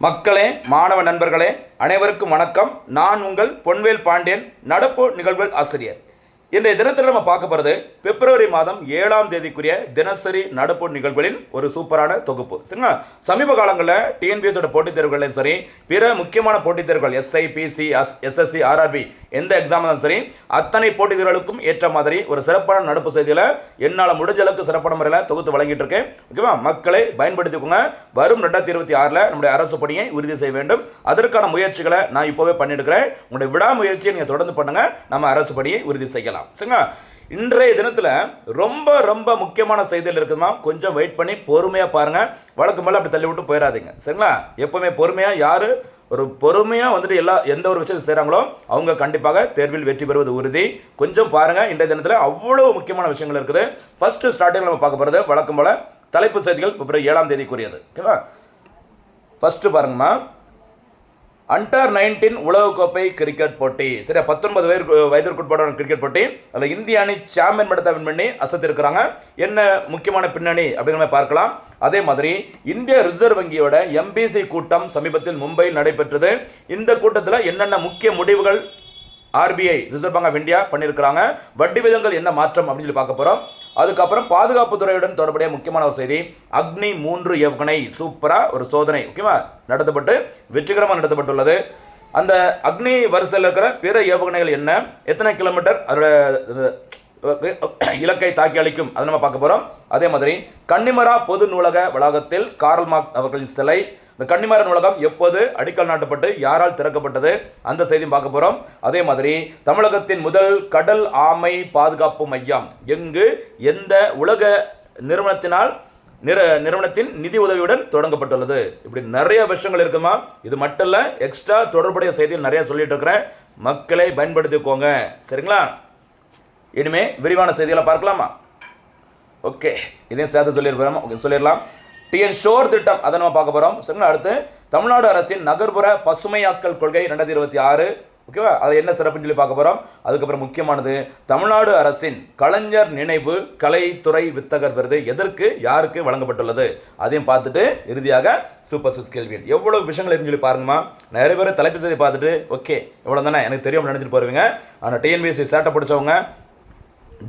மக்களே, மாணவ நண்பர்களே, அனைவருக்கும் வணக்கம். நான் உங்கள் பொன்வேல் பாண்டியன், நடப்பு நிகழ்வுகள் ஆசிரியர். இன்றைய தினத்தில் நம்ம பார்க்க போகிறது பிப்ரவரி மாதம் 7ஆம் தேதிக்குரிய தினசரி நடப்பு நிகழ்வுகளின் ஒரு சூப்பரான தொகுப்பு. சரிங்களா? சமீப காலங்களில் டிஎன்பிஎஸோட போட்டித் தேர்வுகளையும் சரி, பிற முக்கியமான போட்டித் தேர்வுகள் எஸ்ஐ, பிசி, எஸ்எஸ்சி, ஆர்ஆர்பி எந்த எக்ஸாம் இருந்தாலும் சரி, அத்தனை போட்டித் தேர்வுகளுக்கும் ஏற்ற மாதிரி ஒரு சிறப்பான நடப்பு செய்தியில் என்னால் முடிஞ்ச அளவுக்கு சிறப்பான முறையில் தொகுத்து வழங்கிட்டு இருக்கேன். ஓகேவா? மக்களை பயன்படுத்திக்கோங்க. வரும் 2026 நம்முடைய அரசு பணியை உறுதி செய்ய வேண்டும். அதற்கான முயற்சிகளை நான் இப்போவே பண்ணிட்டு உங்களுடைய விடாமுயற்சியை நீங்கள் தொடர்ந்து பண்ணுங்க. நம்ம அரசு பணியை உறுதி செய்யலாம். சரிங்களா? இன்றைய தினத்தில் ரொம்ப ரொம்ப முக்கியமான செய்திகள் இருக்குமா, கொஞ்சம் வெயிட் பண்ணி பொறுமையாக பாருங்க. வழக்கு மேலே அப்படி தள்ளி விட்டு போயிடாதீங்க. சரிங்களா? எப்பவுமே பொறுமையாக யார் ஒரு பொறுமையாக வந்துட்டு எந்த ஒரு விஷயத்தை செய்கிறாங்களோ அவங்க கண்டிப்பாக தேர்வில் வெற்றி பெறுவது உறுதி. கொஞ்சம் பாருங்க. இன்றைய தினத்தில் அவ்வளோ முக்கியமான விஷயங்கள் இருக்குது. ஃபர்ஸ்ட் ஸ்டார்டிங் நம்ம பார்க்க போகிறது வழக்கம் போல தலைப்பு செய்திகள் பிப்ரவரி 7ஆம் தேதிக்குரியது. ஓகேவா? ஃபர்ஸ்ட் பாருங்கம்மா, அண்டர் 19 உலகக்கோப்பை கிரிக்கெட் போட்டி. சரியா? 19 வயதிற்குட்பட்ட கிரிக்கெட் போட்டி. அதில் இந்திய அணி சாம்பியன் பட்டத்தை வின் பண்ணி அசத்திருக்கிறாங்க. என்ன முக்கியமான பின்னணி அப்படிங்கிற பார்க்கலாம். அதே மாதிரி இந்திய ரிசர்வ் வங்கியோட எம்பிசி கூட்டம் சமீபத்தில் மும்பையில் நடைபெற்றது. இந்த கூட்டத்தில் என்னென்ன முக்கிய முடிவுகள் RBI reserve bank of India பண்ணியிருக்கிறாங்க, வட்டி விதங்கள் என்ன மாற்றம் அப்படின்னு சொல்லி பார்க்க போகிறோம். அதுக்கப்புறம் பாதுகாப்பு துறையுடன் தொடர்புடைய முக்கியமான ஒரு செய்தி, அக்னி 3 ஏவுகணை சூப்பராக ஒரு சோதனை ஓகேவா நடத்தப்பட்டு வெற்றிகரமாக நடத்தப்பட்டுள்ளது. அந்த அக்னி வரிசையில் இருக்கிற பிற ஏவுகணைகள் என்ன, எத்தனை கிலோமீட்டர் அதோட இலக்கை தாக்கி அளிக்கும், அதை நம்ம பார்க்க போகிறோம். அதே மாதிரி கன்னிமரா பொது நூலக வளாகத்தில் கார்ல் மார்க்ஸ் அவர்களின் சிலை, இந்த கன்னிமர நூலகம் எப்போது அடிக்கல் நாட்டப்பட்டு யாரால் திறக்கப்பட்டது, அந்த செய்தியும் பார்க்க போகிறோம். அதே மாதிரி தமிழகத்தின் முதல் கடல் ஆமை பாதுகாப்பு மையம் எங்கு எந்த உலக நிறுவனத்தின் நிதி உதவியுடன் தொடங்கப்பட்டுள்ளது. இப்படி நிறைய விஷயங்கள் இருக்குமா. இது மட்டும் இல்லை, எக்ஸ்ட்ரா தொடர்புடைய செய்திகள் நிறைய சொல்லிட்டு இருக்கிறேன். மக்களை பயன்படுத்திக்கோங்க. சரிங்களா? இனிமே விரிவான செய்திகளை பார்க்கலாமா? ஓகே, இதையும் சேர்த்து சொல்லிடலாம். டிஎன் ஷோர் திட்டம் அதை நம்ம பார்க்க போகிறோம். சரிங்களா? அடுத்து தமிழ்நாடு அரசின் நகர்ப்புற பசுமையாக்கல் கொள்கை 2026 ஓகேவா, அது என்ன சிறப்புன்னு சொல்லி பார்க்க போகிறோம். அதுக்கப்புறம் முக்கியமானது தமிழ்நாடு அரசின் கலைஞர் நினைவு கலைத்துறை வித்தகர் விருது எதற்கு யாருக்கு வழங்கப்பட்டுள்ளது, அதையும் பார்த்துட்டு இறுதியாக சூப்பர் 6 கேள்வி. எவ்வளோ விஷயங்கள் இருக்குன்னு சொல்லி பாருங்கம்மா. நிறைய பேர் தலைப்பு செய்தி பார்த்துட்டு ஓகே எவ்வளோ தானே எனக்கு தெரியும் நினைச்சிட்டு போடுவீங்க. ஆனால் டிஎன்பிஎஸ்சி சேட்டை பிடிச்சவங்க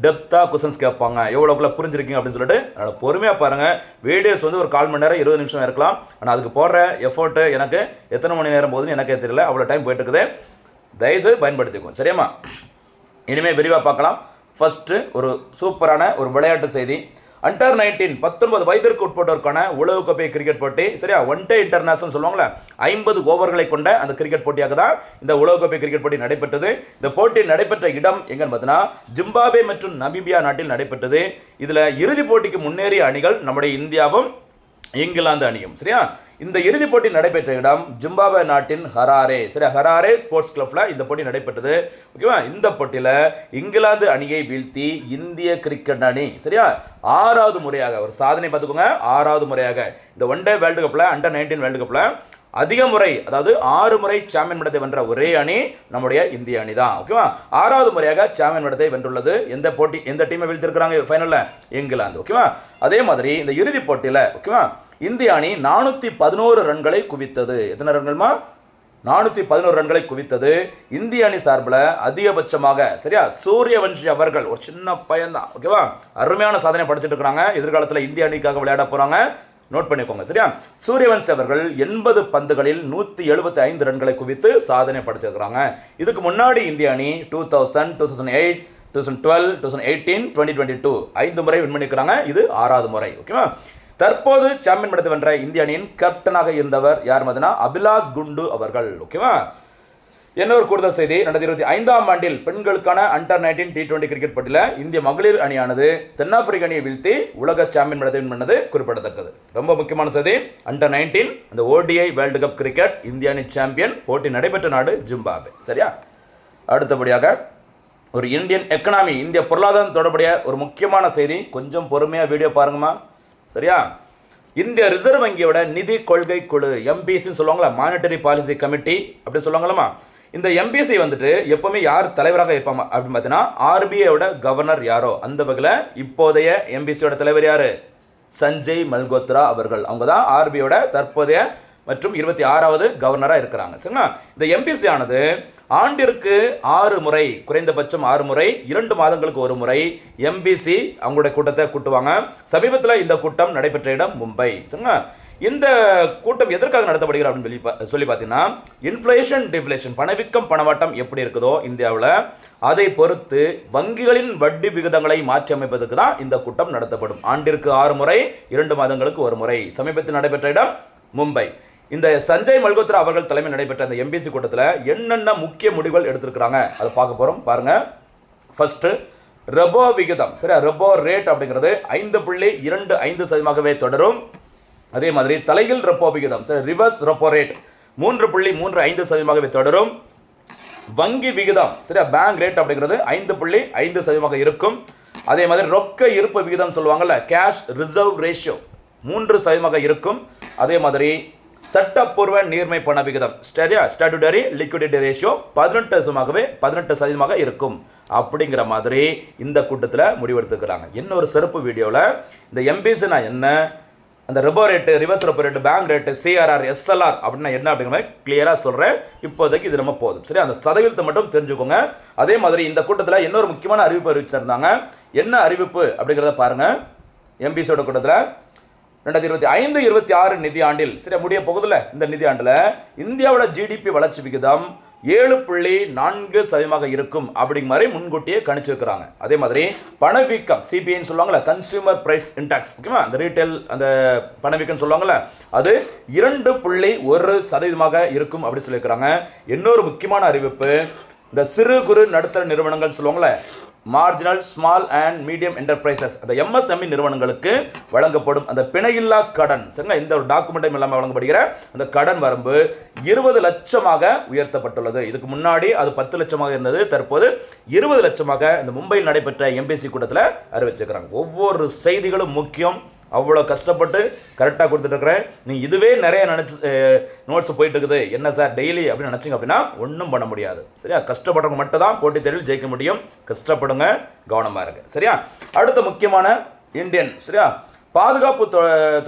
டெப்த்தாக கொஸ்டின்ஸ் கேட்பாங்க, எவ்வளோக்குள்ள புரிஞ்சிருக்கீங்க அப்படின்னு சொல்லிட்டு. அதனால் பொறுமையாக பாருங்கள். வீடியோஸ் வந்து ஒரு 1/4 மணி நேரம் 20 நிமிஷம் இருக்கலாம். ஆனால் அதுக்கு போடுற எஃபோர்ட்டு எனக்கு எத்தனை மணி நேரம் போகுதுன்னு எனக்கே தெரியல. அவ்வளோ டைம் போயிட்டு இருக்குது. தயவுசெய்து பயன்படுத்திக்கும். சரியாம்மா? இனிமேல் விரிவாக பார்க்கலாம். ஃபஸ்ட்டு ஒரு சூப்பரான ஒரு விளையாட்டு செய்தி. அண்டர் 19 வயதிற்கு உட்பட்டோருக்கான உலகக்கோப்பை கிரிக்கெட் போட்டி. சரியா? ஒன் டே இன்டர்நேஷனல் சொல்லுவாங்களே, 50 ஓவர்களை கொண்ட அந்த கிரிக்கெட் போட்டியாக தான் இந்த உலகக்கோப்பை கிரிக்கெட் போட்டி நடைபெற்றது. இந்த போட்டி நடைபெற்ற இடம் எங்கன்னு பார்த்தீங்கன்னா ஜிம்பாப்வே மற்றும் நமீபியா நாட்டில் நடைபெற்றது. இதில் இறுதிப் போட்டிக்கு முன்னேறிய அணிகள் நம்முடைய இந்தியாவும் இங்கிலாந்து அணியும். சரியா? இந்த இறுதிப் போட்டி நடைபெற்ற இடம் ஜிம்பாப்வே நாட்டின் ஹராரே. சரியா? ஹராரே ஸ்போர்ட்ஸ் கிளப்ல இந்த போட்டி நடைபெற்றது. ஓகேவா? இந்த போட்டியில் இங்கிலாந்து அணியை வீழ்த்தி இந்திய கிரிக்கெட் அணி சரியா 6வது முறையாக ஒரு சாதனை பார்த்துக்கோங்க. 6வது முறையாக இந்த ஒன் டே வேர்ல்டு கப்ல அண்டர் 19 வேர்ல்டு கப்ல அதிக முறை, அதாவது 6 முறை சாம்பியன் பட்டத்தை வென்ற ஒரே அணி நம்முடைய இந்திய அணி தான். ஓகேவா? 6வது முறையாக சாம்பியன் பட்டத்தை வென்றுள்ளது. எந்த டீமை வீழ்த்திருக்கிறாங்க ஃபைனல்ல? இங்கிலாந்து. ஓகேவா? அதே மாதிரி இந்த இறுதிப் போட்டியில் ஓகேவா இந்திய அணி 411 ரன்களை குவித்தது. எத்தனை ரன்கள்மா? 411 ரன்களை குவித்தது. இந்திய அணி சார்பில் அதிகபட்சமாக சரியா சூரியவன்ஷி அவர்கள் ஒரு சின்ன பையன் தான். ஓகேவா? அருமையான சாதனை படிச்சுட்டு இருக்கிறாங்க. எதிர்காலத்தில் இந்திய அணிக்காக விளையாட போறாங்க. நோட் பண்ணிக்கோங்க. சரியா? சூரியவன்ஷி அவர்கள் 80 பந்துகளில் 175 ரன்களை குவித்து சாதனை படைச்சிருக்கிறாங்க. இதுக்கு முன்னாடி இந்திய அணி 2000, 2008, 2012, 2018, 2022 5 முறை வின் பண்ணிக்கிறாங்க. இது 6வது முறை. ஓகேவா? தற்போது சாம்பியன் பட்டத்தை வென்ற இந்திய அணியின் கேப்டனாக இருந்தவர் யார் பார்த்தீங்கன்னா அபிலாஷ் குண்டு அவர்கள். ஓகேவா? என்ன ஒரு கூடுதல் செய்தி, 2025ஆம் ஆண்டில் பெண்களுக்கான அண்டர் 19 T20 கிரிக்கெட் போட்டியில் இந்திய மகளிர் அணியானது தென்னாப்பிரிக்க அணியை வீழ்த்தி உலக சாம்பியன் பட்டத்தை வின் பண்ணது குறிப்பிடத்தக்கது. ரொம்ப முக்கியமான செய்தி. அண்டர் 19 அந்த ODI வேர்ல்டு கப் கிரிக்கெட் இந்திய அணி சாம்பியன். போட்டி நடைபெற்ற நாடு ஜிம்பாப்வே. சரியா? அடுத்தபடியாக ஒரு இந்தியன் எக்கனாமி, இந்திய பொருளாதாரம் தொடர்புடைய ஒரு முக்கியமான செய்தி. கொஞ்சம் பொறுமையாக வீடியோ பாருங்கம்மா. சரியா? இந்திய ரிசர்வ் வங்கியோட நிதி கொள்கை குழு எம்பிசின்னு சொல்லுவாங்களா, மானிட்டரி பாலிசி கமிட்டி அப்படி சொல்லுவாங்களாமா. இந்த எம்பிசி வந்துட்டு எப்பவுமே யார் தலைவராக இருப்பாங்க அப்படின்னு பார்த்தீங்கன்னா ஆர்பிஐயோட கவர்னர் யாரோ அந்த வகையில் இப்போதைய எம்பிசியோட தலைவர் யாரு? சஞ்சய் மல்கோத்ரா அவர்கள். அவங்க தான் ஆர்பிஐயோட தற்போதைய மற்றும் 26வது கவர்னராக இருக்கிறாங்க. சரிங்களா? இந்த எம்பிசி ஆனது ஆண்டிற்கு 6 முறை, குறைந்தபட்சம் 6 முறை, 2 மாதங்களுக்கு ஒரு முறை எம்பிசி அவங்களுடைய கூட்டத்தை கூட்டுவாங்க. சமீபத்தில் இந்த கூட்டம் நடைபெற்ற இடம் மும்பை. சரிங்களா? இந்த கூட்டம் எதற்காக நடத்தப்படுகிறது அப்படின்னு சொல்லி பார்த்தீங்கன்னா, இன்ஃப்ளேஷன் டிஃப்ளேஷன், பணவீக்கம் பணவாட்டம் எப்படி இருக்குதோ இந்தியாவில், அதை பொறுத்து வங்கிகளின் வட்டி விகிதங்களை மாற்றி அமைப்பதற்கு தான் இந்த கூட்டம் நடத்தப்படும். ஆண்டிற்கு 6 முறை, 2 மாதங்களுக்கு ஒரு முறை. சமீபத்தில் நடைபெற்ற இடம் மும்பை. இந்த சஞ்சய் மல்கோத்ரா அவர்கள் தலைமை நடைபெற்ற அந்த எம்பிசி கூட்டத்தில் என்னென்ன முக்கிய முடிவுகள் எடுத்திருக்கிறாங்க அதை பார்க்க போகிறோம். பாருங்க. ஃபர்ஸ்ட், ரெபோ விகிதம், சரியா, ரெபோ ரேட் அப்படிங்கிறது 5.25% தொடரும். அதே மாதிரி தலைகீழ் ரெப்போ விகிதம், சரி, ரிவர்ஸ் ரெப்போ ரேட் 3.35% தொடரும். வங்கி விகிதம், சரியா, பேங்க் ரேட் அப்படிங்கிறது 5.5% இருக்கும். அதே மாதிரி ரொக்க இருப்பு விகிதம் சொல்லுவாங்கல்ல, கேஷ் ரிசர்வ் ரேஷியோ 3% இருக்கும். அதே மாதிரி சட்டப்பூர்வ நீர்மை பண விகிதம், சரியா, ஸ்டாட்யூட்டரி லிக்விடிட்டி ரேஷியோ 18% இருக்கும். அப்படிங்கிற மாதிரி இந்த கூட்டத்தில் முடிவெடுத்துக்கிறாங்க. இன்னொரு சிறப்பு வீடியோவில் இந்த எம்பிசினா என்ன, அந்த repo rate, reverse repo rate, bank rate, CRR, SLR அப்படின்னா என்ன அப்படிங்கிற மாதிரி கிளியராக சொல்கிறேன். இப்போதைக்கு இது நம்ம போதும். சரி, அந்த சதவீதத்தை மட்டும் தெரிஞ்சுக்கோங்க. அதே மாதிரி இந்த கூட்டத்தில் இன்னொரு முக்கியமான அறிவிப்பு அறிவிச்சிருந்தாங்க. என்ன அறிவிப்பு அப்படிங்கிறத பாருங்கள். எம்பிசியோட கூட்டத்தில் 2025-26 நிதியாண்டில், சரியா, முடிய போகுதுல, இந்த நிதியாண்டில் இந்தியாவோட ஜிடிபி வளர்ச்சி விகிதம் 7.4% இருக்கும் அப்படிங்கிற மாதிரி முன்கூட்டியே கணிச்சிருக்கிறாங்க. அதே மாதிரி பணவீக்கம், சிபிஐன்னு சொல்லுவாங்கல்ல, கன்சியூமர் பிரைஸ் இண்டெக்ஸ், ஓகேவா, அந்த ரீட்டைல் அந்த பணவீக்கம் சொல்லுவாங்கல்ல, அது 2.1% இருக்கும் அப்படி சொல்லியிருக்கிறாங்க. இன்னொரு முக்கியமான அறிவிப்பு, இந்த சிறு குறு நடுத்தர நிறுவனங்கள் சொல்லுவாங்கல்ல, marginal small and medium enterprises, அந்த எம்எஸ்எம்இ நிறுவனங்களுக்கு வழங்கப்படும் அந்த பிணையில்லா கடன், சரிங்களா, இந்த ஒரு டாக்குமெண்ட்டும் இல்லாமல் வழங்கப்படுகிற அந்த கடன் வரம்பு 20 லட்சமாக உயர்த்தப்பட்டுள்ளது. இதுக்கு முன்னாடி அது 10 லட்சமாக இருந்தது. தற்போது 20 லட்சமாக இந்த மும்பையில் நடைபெற்ற எம்பிசி கூட்டத்தில் அறிவிச்சிருக்கிறாங்க. ஒவ்வொரு செய்திகளும் முக்கியம். அவ்வளோ கஷ்டப்பட்டு கரெக்டாக கொடுத்துட்ருக்குறேன். நீங்கள் இதுவே நிறைய நோட்ஸ் போயிட்டு இருக்குது, என்ன சார் டெய்லி அப்படின்னு நினச்சிங்க அப்படின்னா ஒன்றும் பண்ண முடியாது. சரியா? கஷ்டப்படுறவங்க மட்டும் தான் போட்டித் தேர்வில் ஜெயிக்க முடியும். கஷ்டப்படுங்க, கவனமாக இருக்கு. சரியா? அடுத்த முக்கியமான இந்தியன், சரியா, பாதுகாப்பு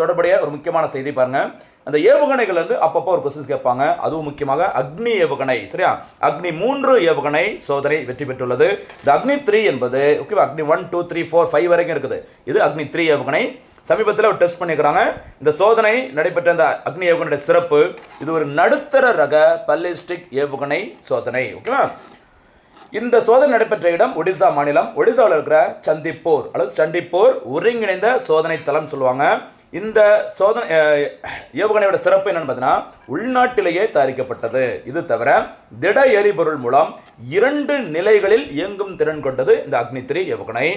தொடர்புடைய ஒரு முக்கியமான செய்தி பாருங்க. அந்த ஏவுகணைகள் வந்து அப்பப்போ ஒரு கொஸ்டின்ஸ் கேட்பாங்க. அதுவும் முக்கியமாக அக்னி ஏவுகணை, சரியா, அக்னி 3 ஏவுகணை சோதனை வெற்றி பெற்றுள்ளது. இந்த அக்னி 3 என்பது, ஓகேவா, அக்னி 1, 2, 3, 4, 5 வரைக்கும் இருக்குது. இது அக்னி 3 ஏவுகணை. சமீபத்தில் ஒரு டெஸ்ட் பண்ணிக்கிறாங்க. இந்த சோதனை நடைபெற்ற இந்த அக்னி ஏவுகணையுடைய சிறப்பு, இது ஒரு நடுத்தர ரக பல்லிஸ்டிக் ஏவுகணை சோதனை. ஓகேவா? இந்த சோதனை நடைபெற்ற இடம் ஒடிசா மாநிலம். ஒடிசாவில் இருக்கிற சந்திப்பூர் அல்லது சண்டிப்பூர் ஒருங்கிணைந்த சோதனை தளம் சொல்லுவாங்க. இந்த சோதனை ஏவுகணையோட சிறப்பு என்னன்னு பார்த்தீங்கன்னா, உள்நாட்டிலேயே தயாரிக்கப்பட்டது. இது தவிர திட எரிபொருள் மூலம் 2 நிலைகளில் இயங்கும் திறன் கொண்டது இந்த அக்னி 3 ஏவுகணை.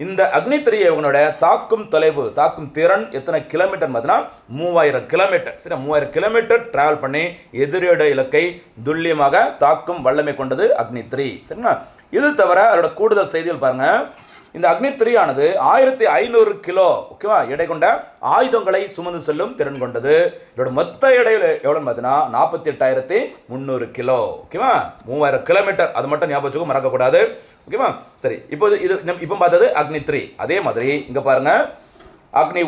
இந்த அக்னி 3 ஏவுகணையோட தாக்கும் தொலைவு, தாக்கும் திறன் எத்தனை கிலோமீட்டர் பார்த்தீங்கன்னா 3000 கிலோமீட்டர். சரி, 3000 கிலோமீட்டர் டிராவல் பண்ணி எதிரியோட இலக்கை துல்லியமாக தாக்கும் வல்லமை கொண்டது அக்னி 3. சரிங்களா? இது தவிர அதோட கூடுதல் செய்திகள் பாருங்க. இந்த அக்னி 3 ஆனது 1500 கிலோ, ஓகேவா, எடை கொண்ட ஆயுதங்களை சுமந்து செல்லும் திறன் கொண்டது. இதோட மொத்த எடை எவ்வளோன்னு பார்த்தீங்கன்னா 48,300 கிலோ. ஓகேவா? 3000 கிலோமீட்டர், அது மட்டும் ஞாபகம் வச்சுக்கோ, மறக்கக்கூடாது. ஓகேவா? சரி, இப்போ பார்த்தது அக்னி 3. அதே மாதிரி இங்கே பாருங்க, அக்னி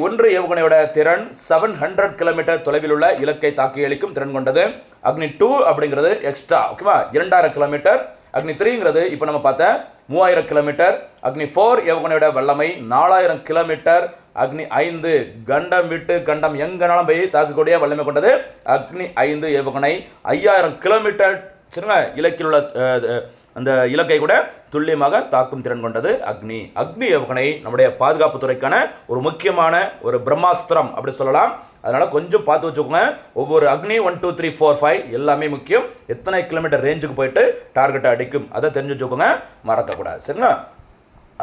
1 ஏவுகணையோட திறன் 700 கிலோமீட்டர் தொலைவில் உள்ள இலக்கை தாக்கி அளிக்கும் திறன் கொண்டது. அக்னி 2 அப்படிங்கிறது எக்ஸ்ட்ரா, ஓகேவா, 2000 கிலோமீட்டர். அக்னி 3ங்கிறது இப்போ நம்ம பார்த்த 3000 கிலோமீட்டர். அக்னி 4 ஏவுகணையோட வல்லமை 4000 கிலோமீட்டர். அக்னி 5 கண்டம் விட்டு கண்டம் எங்கனாலும் போய் தாக்கக்கூடிய வல்லமை கொண்டது அக்னி 5 ஏவுகணை. 5000 கிலோமீட்டர், சரிங்களா, இலக்கில் உள்ள அந்த இலக்கை கூட துல்லியமாக தாக்கும் திறன் கொண்டது அக்னி ஏவுகணை. நம்முடைய பாதுகாப்பு துறைக்கான ஒரு முக்கியமான ஒரு பிரம்மாஸ்திரம் அப்படி சொல்லலாம். அதனால கொஞ்சம் பார்த்து வச்சுக்கோங்க. ஒவ்வொரு அக்னி 1, 2, 3, 4, 5 எல்லாமே முக்கியம். எத்தனை கிலோமீட்டர் ரேஞ்சுக்கு போயிட்டு டார்கெட்டை அடிக்கும் அதை தெரிஞ்சு வச்சுக்கோங்க, மறக்கக்கூடாது. சரிங்களா?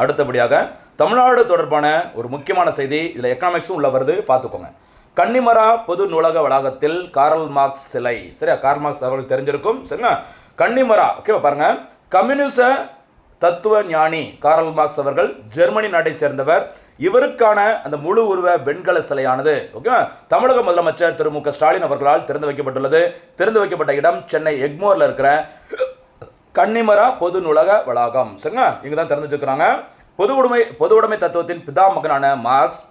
அடுத்தபடியாக தமிழ்நாடு தொடர்பான ஒரு முக்கியமான செய்தி, இதில் எக்கனாமிக்ஸும் உள்ள வருது, பார்த்துக்கோங்க. கன்னிமரா பொது நூலக வளாகத்தில் கார்ல் மார்க்ஸ் சிலை. சரியா? கார்ல் மார்க்ஸ் அவர்கள் தெரிஞ்சிருக்கும். சரிங்களா? கன்னிமரா, ஓகேவா, பாருங்க. கம்யூனிச தத்துவ ஞானி கார்ல் மார்க்ஸ் அவர்கள் ஜெர்மனி நாட்டை சேர்ந்தவர். இவருக்கான அந்த முழு உருவ வெண்கல சிலையானது, ஓகேவா, தமிழக முதலமைச்சர் திரு மு க ஸ்டாலின் அவர்களால் திறந்து வைக்கப்பட்டுள்ளது. திறந்து வைக்கப்பட்ட இடம் சென்னை எக்மோரில் இருக்கிற கன்னிமரா பொது நூலக வளாகம். சரிங்களா? இங்கே தான் திறந்து வச்சுக்கிறாங்க. பொது உடைமை தத்துவத்தின் பிதாமகனான மார்க்ஸ்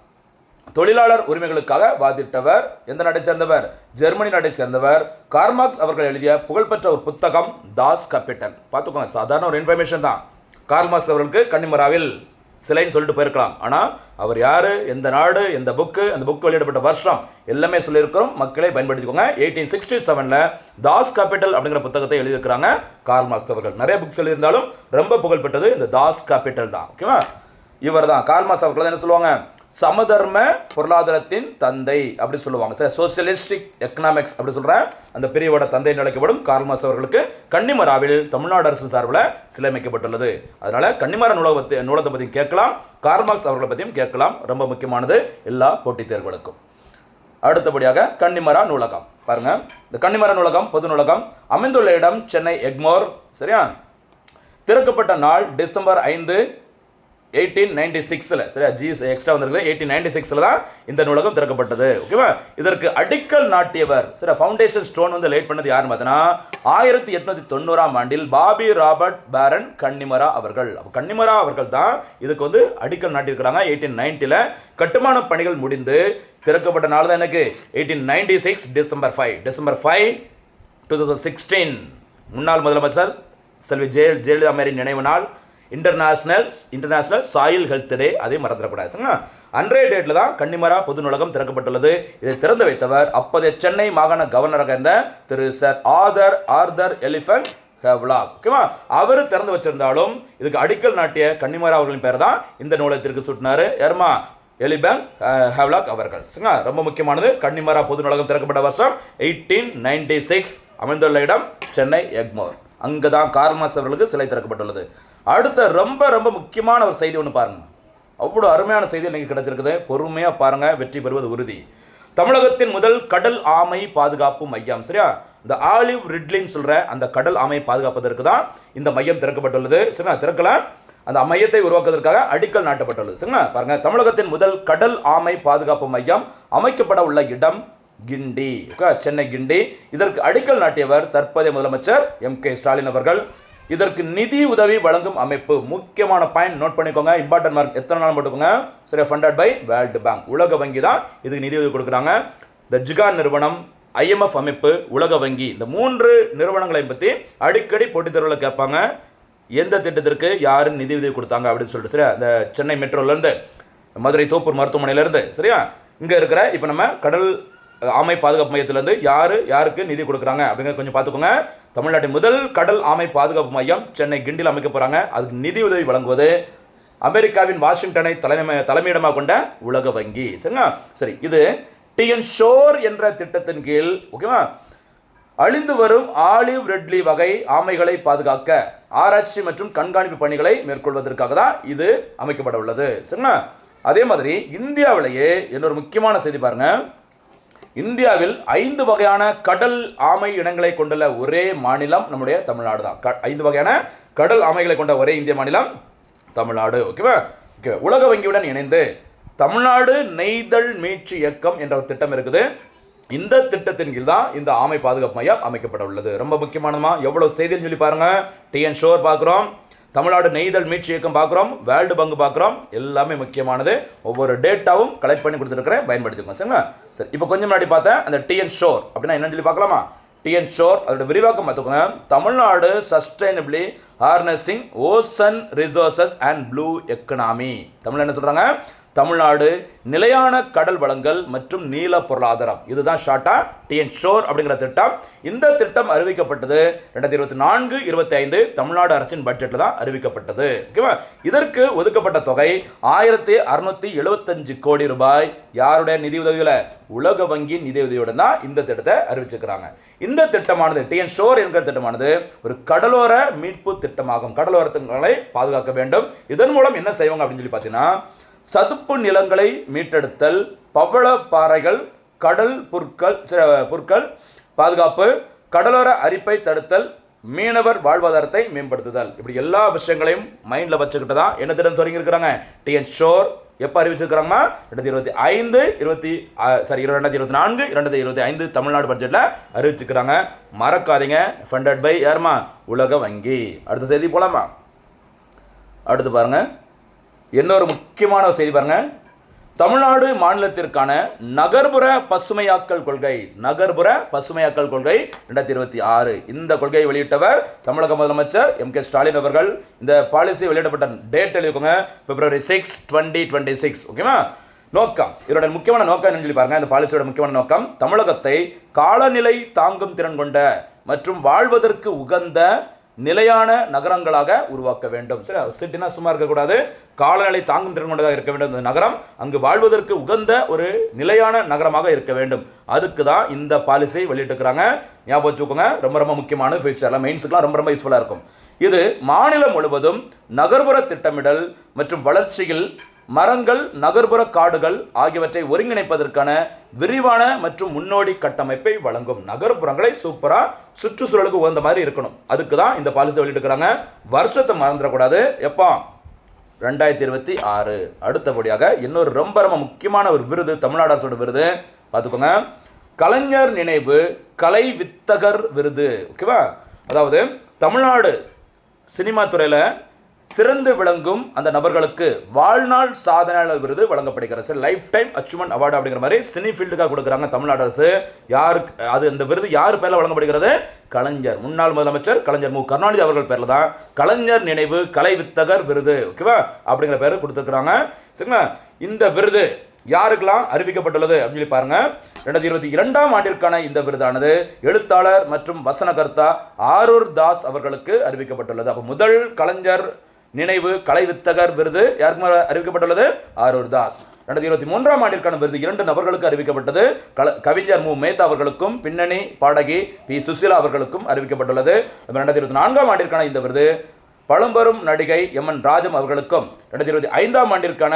தொழிலாளர் உரிமைகளுக்காக வாதிட்டவர். எந்த நாட்டை சேர்ந்தவர்? ஜெர்மனி நாட்டை சேர்ந்தவர். கார்ல் மார்க்ஸ் அவர்கள் எழுதிய புகழ்பெற்ற ஒரு புத்தகம் தாஸ் கேபிட்டல். பார்த்துக்கோங்க, சாதாரண ஒரு இன்ஃபர்மேஷன் தான். கார்ல் மார்க்ஸ் அவர்களுக்கு கன்னிமராவில் சிலைன்னு சொல்லிட்டு போயிருக்கலாம். ஆனால் அவர் யார், எந்த நாடு, எந்த புக்கு, அந்த புக் வெளியிடப்பட்ட வருஷம் எல்லாமே சொல்லியிருக்கிறோம். மக்களை பயன்படுத்திக்கோங்க. 1867 தாஸ் கேபிட்டல் அப்படிங்கிற புத்தகத்தை எழுதியிருக்கிறாங்க கார்ல் மார்க்ஸ் அவர்கள். நிறைய புக்ஸ் எழுதியிருந்தாலும் ரொம்ப புகழ்பெற்றது இந்த தாஸ் கேபிட்டல் தான். ஓகேவா? இவர் தான் கார்ல் மார்க்ஸ் அவர்கள் என்ன சொல்லுவாங்க? சமதர்ம பொருளாதாரத்தின் தந்தை அப்படி சொல்லுவாங்க. சார், சோசியலிஸ்டிக் எக்கனாமிக்ஸ் அப்படி சொல்ற அந்த பிரிவோட தந்தை அழைக்கப்படும் கார்ல் மார்க்ஸ் அவர்களுக்கு கன்னிமராவில் தமிழ்நாடு அரசு சார்பில் சிலை அமைக்கப்பட்டுள்ளது. அதனால கன்னிமரா நூலகத்தை பற்றியும் கேட்கலாம், கார்ல் மார்க்ஸ் அவர்களை பற்றியும் கேட்கலாம். ரொம்ப முக்கியமானது எல்லா போட்டித் தேர்வுகளுக்கும். அடுத்தபடியாக கன்னிமரா நூலகம் பாருங்க. இந்த கன்னிமரா நூலகம் பொது நூலகம் அமைந்துள்ள இடம் சென்னை எக்மோர். சரியா? திறக்கப்பட்ட நாள் டிசம்பர் 5, 1896. சரியா? எக்ஸ்ட்ரா வந்திருக்கு. 1896 தான் இந்த நூலகம் திறக்கப்பட்டது. ஓகேவா? இதற்கு அடிக்கல் நாட்டியவர், சரி, ஃபவுண்டேஷன் ஸ்டோன் வந்து லேட் பண்ணது யாருன்னு பார்த்தீங்கன்னா 1890ஆம் ஆண்டில் பாபி ராபர்ட் பேரன் கன்னிமரா அவர்கள். கன்னிமரா அவர்கள் தான் இதுக்கு வந்து அடிக்கல் நாட்டியிருக்கிறாங்க. 1890 கட்டுமான பணிகள் முடிந்து திறக்கப்பட்ட நாள் தான் எனக்கு 1896 டிசம்பர் 5, 2016 முன்னாள் முதலமைச்சர் செல்வி ஜெயலலிதா அம்மையாரின் நினைவு நாள். இன்டர்நேஷனல் சாயில் ஹெல்த் டே, அதையும் மறந்துடக்கூடாது. அன்றைய டேட்டில் தான் கன்னிமரா பொது நூலகம் திறக்கப்பட்டுள்ளது. இதை திறந்து வைத்தவர் அப்போதைய சென்னை மாகாண கவர்னராக இருந்த திரு சர் ஆர்தர் எலிஃபண்ட் ஹேவ்லாக். ஓகேவா? அவர் திறந்து வச்சிருந்தாலும் இதுக்கு அடிக்கல் நாட்டிய கன்னிமரா அவர்களின் பேர் தான் இந்த நூலகத்திற்கு சூட்டினாரு. யாருமா? எலிபன் ஹேவ்லாக் அவர்கள். ரொம்ப முக்கியமானது. கன்னிமரா பொது நூலகம் திறக்கப்பட்ட வருஷம் 1896. அமைந்துள்ள இடம் சென்னை எக்மோர். அங்குதான் கார்ல் மார்க்ஸ் அவர்களுக்கு சிலை திறக்கப்பட்டுள்ளது. அடுத்த ரொம்ப ரொம்ப முக்கியமான ஒரு செய்தி ஒன்று பாருங்க. அவ்வளோ அருமையான செய்தி இன்னைக்கு கிடைச்சிருக்குது. பொறுமையாக பாருங்க, வெற்றி பெறுவது உறுதி. தமிழகத்தின் முதல் கடல் ஆமை பாதுகாப்பு மையம். சரியா? இந்த ஆலிவ் ரிட்லின்னு சொல்ற அந்த கடல் ஆமை பாதுகாப்பதற்கு தான் இந்த மையம் திறக்கப்பட்டுள்ளது. சரிங்களா? திறக்கல, அந்த மையத்தை உருவாக்குவதற்காக அடிக்கல் நாட்டப்பட்டுள்ளது. சரிங்களா? பாருங்க, தமிழகத்தின் முதல் கடல் ஆமை பாதுகாப்பு மையம் அமைக்கப்பட உள்ள இடம் கிண்டி. சென்னை கிண்டி. இதற்கு அடிக்கல் நாட்டியவர் தற்போதைய முதலமைச்சர் MK ஸ்டாலின் அவர்கள். இதற்கு நிதி உதவி வழங்கும் அமைப்பு. முக்கியமான பாயிண்ட் நோட் பண்ணிக்கோங்க, இம்பார்ட்டன்ட் மார்க் எத்தனை நாள் போட்டுக்கோங்க. சரி, ஃபண்டட் பை வேர்ல்டு பேங்க், உலக வங்கி தான் இதுக்கு நிதி உதவி கொடுக்குறாங்க. இந்த ஜிகான் நிறுவனம், IMF அமைப்பு, உலக வங்கி, இந்த 3 நிறுவனங்களை பற்றி அடிக்கடி போட்டித் தேர்வில் கேட்பாங்க. எந்த திட்டத்திற்கு யாரு நிதி உதவி கொடுத்தாங்க அப்படின்னு சொல்லிட்டு. சரியா? இந்த சென்னை மெட்ரோலேருந்து, மதுரை தோப்பூர் மருத்துவமனையிலேருந்து, சரியா, இங்கே இருக்கிற இப்போ நம்ம கடல் ஆமை பாதுகாப்பு மையத்திலிருந்து யாருக்கு நிதி கொடுக்குறாங்க அப்படிங்கிறத கொஞ்சம் பார்த்துக்கோங்க. தமிழ்நாட்டின் முதல் கடல் ஆமை பாதுகாப்பு மையம் சென்னை கிண்டியில் அமைக்க போகிறாங்க. அதுக்கு நிதி உதவி வழங்குவது அமெரிக்காவின் வாஷிங்டனை தலைமையிடமாக கொண்ட உலக வங்கி. சரிங்களா? சரி, இது TN ஷோர் என்ற திட்டத்தின் கீழ், ஓகேவா, அழிந்து வரும் ஆலிவ் ரெட்லி வகை ஆமைகளை பாதுகாக்க ஆராய்ச்சி மற்றும் கண்காணிப்பு பணிகளை மேற்கொள்வதற்காக தான் இது அமைக்கப்பட உள்ளது. சரிங்களா? அதே மாதிரி இந்தியாவிலேயே இன்னொரு முக்கியமான செய்தி பாருங்க. இந்தியாவில் 5 வகையான கடல் ஆமை இனங்களை கொண்டுள்ள ஒரே மாநிலம் நம்முடைய தமிழ்நாடு தான். 5 வகையான கடல் ஆமைகளை கொண்ட ஒரே இந்திய மாநிலம் தமிழ்நாடு. ஓகேவா? ஓகே. உலக வங்கியுடன் இணைந்து தமிழ்நாடு நெய்தல் மீட்சி இயக்கம் என்ற ஒரு திட்டம் இருக்குது. இந்த திட்டத்தின் கீழ் தான் இந்த ஆமை பாதுகாப்பு மையம் அமைக்கப்பட உள்ளது. ரொம்ப முக்கியமானமா, எவ்வளவு செய்தின்னு சொல்லி பாருங்க. TN ஷோர் பார்க்குறோம், தமிழ்நாடு நெய்தல் மீட்சி இயக்கம் பார்க்குறோம், வேர்ல்டு பங்கு பார்க்குறோம். எல்லாமே முக்கியமானது. ஒவ்வொரு டேட்டாவும் கலெக்ட் பண்ணி கொடுத்துருக்கிறேன், பயன்படுத்திக்கோங்க. சரிங்களா? சரி, இப்போ கொஞ்சம் முன்னாடி பார்த்தேன் அந்த TN ஷோர் அப்படின்னா என்னன்னு சொல்லி பார்க்கலாமா? TN ஷோர் அதோட விரிவாக்கம் பார்த்துக்கோங்க. Tamil Nadu சஸ்டைனபிளி harnessing ocean resources and blue economy. Tamil என்ன சொல்றாங்க? தமிழ்நாடு நிலையான கடல் வளங்கள் மற்றும் நீல பொருளாதாரம். இதுதான் ஷார்ட்டா TN ஷோர் அப்படிங்கிற திட்டம். இந்த திட்டம் அறிவிக்கப்பட்டது 2024-25 தமிழ்நாடு அரசின் பட்ஜெட்ல தான் அறிவிக்கப்பட்டது. ஓகேவா? இதற்கு ஒதுக்கப்பட்ட தொகை 1675 கோடி ரூபாய். யாருடைய நிதி உதவியில? உலக வங்கி நிதி உதவியுடன் தான் இந்த திட்டத்தை அறிவிச்சிருக்கிறாங்க. இந்த திட்டமானது TN ஷோர் என்கிற திட்டமானது ஒரு கடலோர மீட்பு திட்டமாகும். கடலோரங்களை பாதுகாக்க வேண்டும். இதன் மூலம் என்ன செய்வாங்க அப்படின்னு சொல்லி பார்த்தீங்கன்னா, சதுப்பு நிலங்களை மீட்டெடுத்தல், பவளப்பாறைகள், கடல் புற்கள் பாதுகாப்பு, கடலோர அரிப்பை தடுத்தல், மீனவர் வாழ்வாதாரத்தை மேம்படுத்துதல். இப்படி எல்லா விஷயங்களையும் மைண்ட்ல வச்சுக்கிட்டு தான் என்ன திட்டம் தொடங்கி இருக்கிறாங்க? TN sure. எப்போ அறிவிச்சிருக்கிறாங்கன்னா 2024-2025 தமிழ்நாடு பட்ஜெட்ல அறிவிச்சிருக்கிறாங்க. மறக்காதீங்க, ஃபண்டட் பை யாருமா? உலக வங்கி. அடுத்த செய்தி போலாமா? அடுத்து பாருங்க, இன்னொரு முக்கியமான செய்தி பாருங்க. தமிழ்நாடு மாநிலத்திற்கான நகர்ப்புற பசுமையாக்கல் கொள்கை 2026 இந்த கொள்கையை வெளியிட்டவர் தமிழக முதலமைச்சர் M.K. ஸ்டாலின் அவர்கள். இந்த பாலிசி வெளியிடப்பட்ட டேட் எழுதிக்கோங்க, February 6, 2026. ஓகேவா? நோக்கம், இதோட முக்கியமான நோக்கம் என்னன்னு சொல்லி பாருங்க. இந்த பாலிசியோட முக்கியமான நோக்கம் காலநிலை காலநிலை தாங்கும் திறன் கொண்ட மற்றும் வாழ்வதற்கு உகந்த நிலையான நகரங்களாக உருவாக்க வேண்டும். சரி, சிட்டினா சும்மா இருக்கக்கூடாது, காலநிலை தாங்கும் திறன் கொண்டதாக இருக்க வேண்டும். இந்த நகரம் அங்கு வாழ்வதற்கு உகந்த ஒரு நிலையான நகரமாக இருக்க வேண்டும். அதுக்கு தான் இந்த பாலிசி வெளியிட்டுக்கிறாங்க. ஞாபகம் வச்சுக்கோங்க, ரொம்ப ரொம்ப முக்கியமான ஃபியூச்சர்ல மெயின்ஸுக்குலாம் ரொம்ப ரொம்ப யூஸ்ஃபுல்லாக இருக்கும். இது மாநிலம் முழுவதும் நகர்ப்புற திட்டமிடல் மற்றும் வளர்ச்சியில் மரங்கள், நகர்ப்புற காடுகள் ஆகியவற்றை ஒருங்கிணைப்பதற்கான விரிவான மற்றும் முன்னோடி கட்டமைப்பை வழங்கும். நகர்ப்புறங்களை சூப்பரா சுற்றுச்சூழலுக்கு உகந்த மாதிரி இருக்கணும். அதுக்கு தான் இந்த பாலிசி வெளியிட்டுக்கிறாங்க. வருஷத்தை மறந்துடக்கூடாது. எப்போ? 2026. அடுத்தபடியாக இன்னொரு ரொம்ப ரொம்ப முக்கியமான ஒரு விருது, தமிழ்நாடு அரசோட விருது பார்த்துக்கோங்க. கலைஞர் நினைவு கலை வித்தகர் விருது. ஓகேவா? அதாவது தமிழ்நாடு சினிமா துறையில் சிறந்து விளங்கும் அந்த நபர்களுக்கு வாழ்நாள் சாதனையாளர் விருது வழங்கப்படுகிறது. லைஃப் டைம் அச்சீவ்மெண்ட் அவார்டு அப்படிங்கிற மாதிரி சினி ஃபீல்டுக்காக கொடுக்குறாங்க தமிழ்நாடு அரசு. யாருக்கு அது? இந்த விருது யார் பேரில் வழங்கப்படுகிறது? கலைஞர், முன்னாள் முதலமைச்சர் கலைஞர் மு. கருணாநிதி அவர்கள் பேரில் தான் கலைஞர் நினைவு கலை வித்தகர் விருது, ஓகேவா, அப்படிங்கிற பேர் கொடுத்துருக்குறாங்க. சரிங்களா? இந்த விருது யாருக்கெல்லாம் அறிவிக்கப்பட்டுள்ளது அப்படின்னு சொல்லி பாருங்க. 2022ஆம் ஆண்டிற்கான இந்த விருதானது எழுத்தாளர் மற்றும் வசனகர்த்தா ஆரூர் தாஸ் அவர்களுக்கு அறிவிக்கப்பட்டுள்ளது. அப்போ முதல் கலைஞர் நினைவு கலை வித்தகர் விருது யாருக்கு அறிவிக்கப்பட்டுள்ளது? ஆரூர் தாஸ். 2023ஆம் ஆண்டிற்கான விருது 2 நபர்களுக்கு அறிவிக்கப்பட்டது. கவிஞர் மு. மேத்தா அவர்களுக்கும் பின்னணி பாடகி பி. சுசிலா அவர்களுக்கும் அறிவிக்கப்பட்டுள்ளது. 2024ஆம் ஆண்டிற்கான இந்த விருது பழம்பெரும் நடிகை M.N. ராஜம் அவர்களுக்கும் 2025ஆம் ஆண்டிற்கான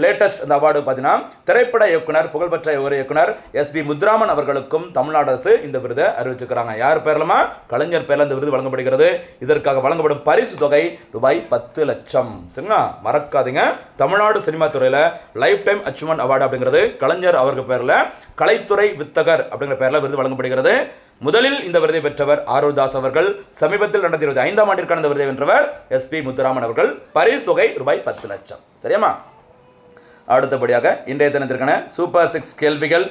லேட்டஸ்ட் இந்த அவார்டு பார்த்தீங்கன்னா திரைப்பட இயக்குனர், புகழ்பெற்ற ஒரு இயக்குனர் S.B. முத்துராமன் அவர்களுக்கும் தமிழ்நாடு அரசு இந்த விருதை அறிவிச்சிருக்கிறாங்க. யார் பேர்லமா? கலைஞர் பேர்ல இந்த விருது வழங்கப்படுகிறது. இதற்காக வழங்கப்படும் பரிசு தொகை ரூபாய் 10 லட்சம். சரிங்களா? மறக்காதீங்க, தமிழ்நாடு சினிமா துறையில லைஃப் டைம் அச்சீவ்மெண்ட் அவார்டு அப்படிங்கிறது கலைஞர் அவர்கள் பேர்ல கலைத்துறை வித்தகர் அப்படிங்கிற பேர்ல விருது வழங்கப்படுகிறது. முதலில் இந்த விருதை பெற்றவர் ஆரூர் தாஸ் அவர்கள். சமீபத்தில் 2025ஆம் ஆண்டிற்கான இந்த விருதை வென்றவர் S.P. முத்துராமன் அவர்கள். பரிசு தொகை ரூபாய் 10 லட்சம். சரியாமா? அடுத்தபடியாக இன்றைய தினத்திற்கான சூப்பர் 6 கேள்விகள்.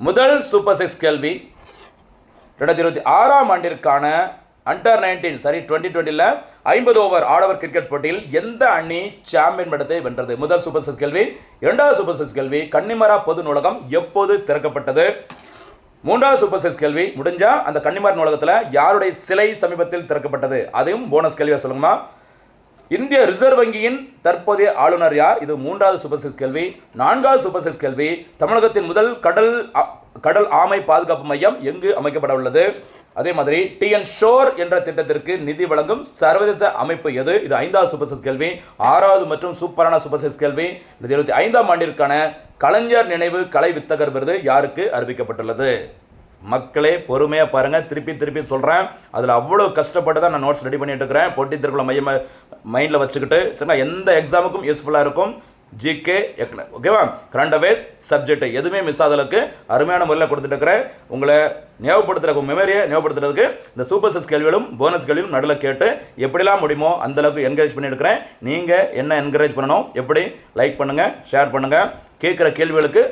முதல் சூப்பர் 6 கேள்வி, 2026ஆம் ஆண்டிற்கான அண்டர் 19 2020 50 ஓவர் ஆடவர் கிரிக்கெட் போட்டியில் எந்த அணி சாம்பியன் பட்டத்தை வென்றது? முதல் சூப்பர் 6 கேள்வி. இரண்டாவது சூப்பர் 6 கேள்வி, கன்னிமரா பொது நூலகம் எப்போது திறக்கப்பட்டது? மூன்றாவது சூப்பர் 6 கேள்வி, முடிஞ்சா அந்த கன்னிமார் நூலகத்தில் யாருடைய சிலை சமீபத்தில் திறக்கப்பட்டது? அதையும் போனஸ் கேள்வியா சொல்லுங்கம்மா. இந்திய ரிசர்வ் வங்கியின் தற்போதைய ஆளுநர் யார்? இது மூன்றாவது சூப்பர் 6 கேள்வி. நான்காவது சூப்பர் 6 கேள்வி, தமிழகத்தின் முதல் கடல் ஆமை பாதுகாப்பு மையம் எங்கு அமைக்கப்பட உள்ளது? அதே மாதிரி TN ஷோர் என்ற திட்டத்திற்கு நிதி வழங்கும் சர்வதேச அமைப்பு எது? இது 5வது சூப்பர் 6 கேள்வி. 6வது மற்றும் சூப்பரான சூப்பர் 6 கேள்வி, 2025ஆம் ஆண்டிற்கான கலைஞர் நினைவு கலை வித்தகர் விருது யாருக்கு அறிவிக்கப்பட்டுள்ளது? மக்களே பொறுமையா பாருங்க, திருப்பி சொல்றேன். அதுல அவ்வளவு கஷ்டப்பட்டு தான் நான் நோட்ஸ் ரெடி பண்ணிட்டு இருக்கிறேன். போட்டித் தேர்வுகளை மைண்ட்ல வச்சுக்கிட்டு சரிங்களா? எந்த எக்ஸாமுக்கும் யூஸ்ஃபுல்லா இருக்கும். ஜிகே, ஓகேவா, கரண்ட் அஃபேர்ஸ் சப்ஜெக்ட் எதுவுமே மிஸ் ஆதலுக்கு அருமையான முறையில் கொடுத்துட்டு இருக்கிறேன். உங்களை ஞாபகப்படுத்துறதுக்கு, மெமரியை ஞாபகப்படுத்துறதுக்கு இந்த சூப்பர் 6 கேள்விகளும் போனஸ் கேள்வியும் நடுவில் கேட்டு எப்படிலாம் முடியுமோ அந்த அளவுக்கு என்கரேஜ் பண்ணியிருக்கிறேன். நீங்கள் என்ன என்கரேஜ் பண்ணணும்? எப்படி? லைக் பண்ணுங்கள், ஷேர் பண்ணுங்கள். கேட்குற கேள்விகளுக்கு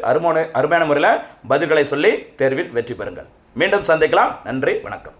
அருமையான முறையில் பதில்களை சொல்லி தேர்வில் வெற்றி பெறுங்கள். மீண்டும் சந்திக்கலாம். நன்றி, வணக்கம்.